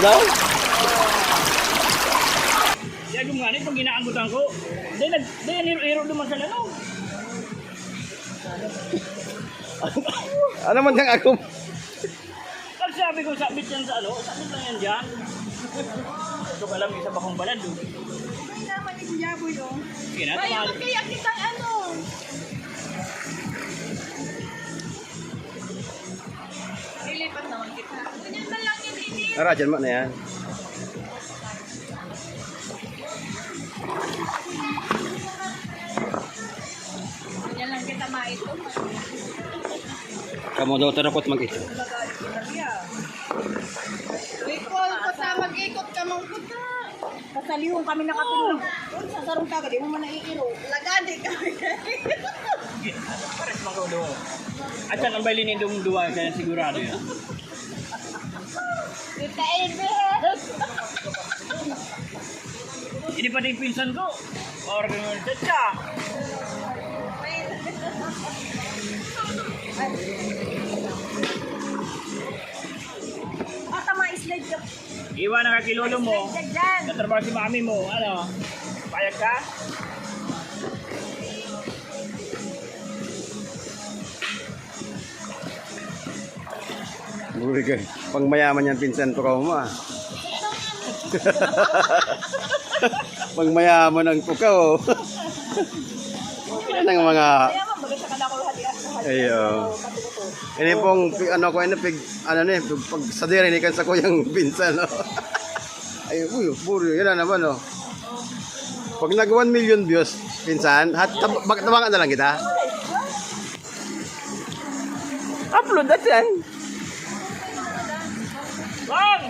daw? Kaya gumani pag ginaanggutan ko. Then hiro-hiro duman sa lalaw. Ano man yung ako? Pag sabi ko sabit yan sa ano, sabit lang yan dyan. Ito ka lang isa bakong balad doon. Ay naman yung yaboy oh. Sige na, Ay, tumali. kaya kitang ano. Ilipat naman kita. Ganyan na lang yun, ini. Tara, dyan mo na yan. Ganyan lang kita maito. Kamu daw tarakot mag-ito. Ikot ko sa mag-ikot ka mong puta. Kasaliwang kami nakatulog. Sa sarong kagad, di mo man naiiro. Lagadi kami. Pares mga doon. At saan ang bailin yung duwa, kaya sigurado yan. Kita ebe. Ini pa din pinsan ko. Or ganun, tsa. Tama slide ka. Iwan na kakilolo mo. Slide dyan. Natrabaho si mami mo. Ano? Payag ka? Buri ka. Pang mayaman yan pinsan to ka mo ah. Pang mayaman ang tukaw. Yan ang mga... Kaya mo, bagay sa kada ko hadiya. Ayo. Ini pong ano ko ini pig ano ni pag sa dire ni kan sa kuyang pinsan no. Ay uy, buri yan na naman no. Pag nag 1 million views pinsan, tabangan na lang kita. Upload na yan. Bang!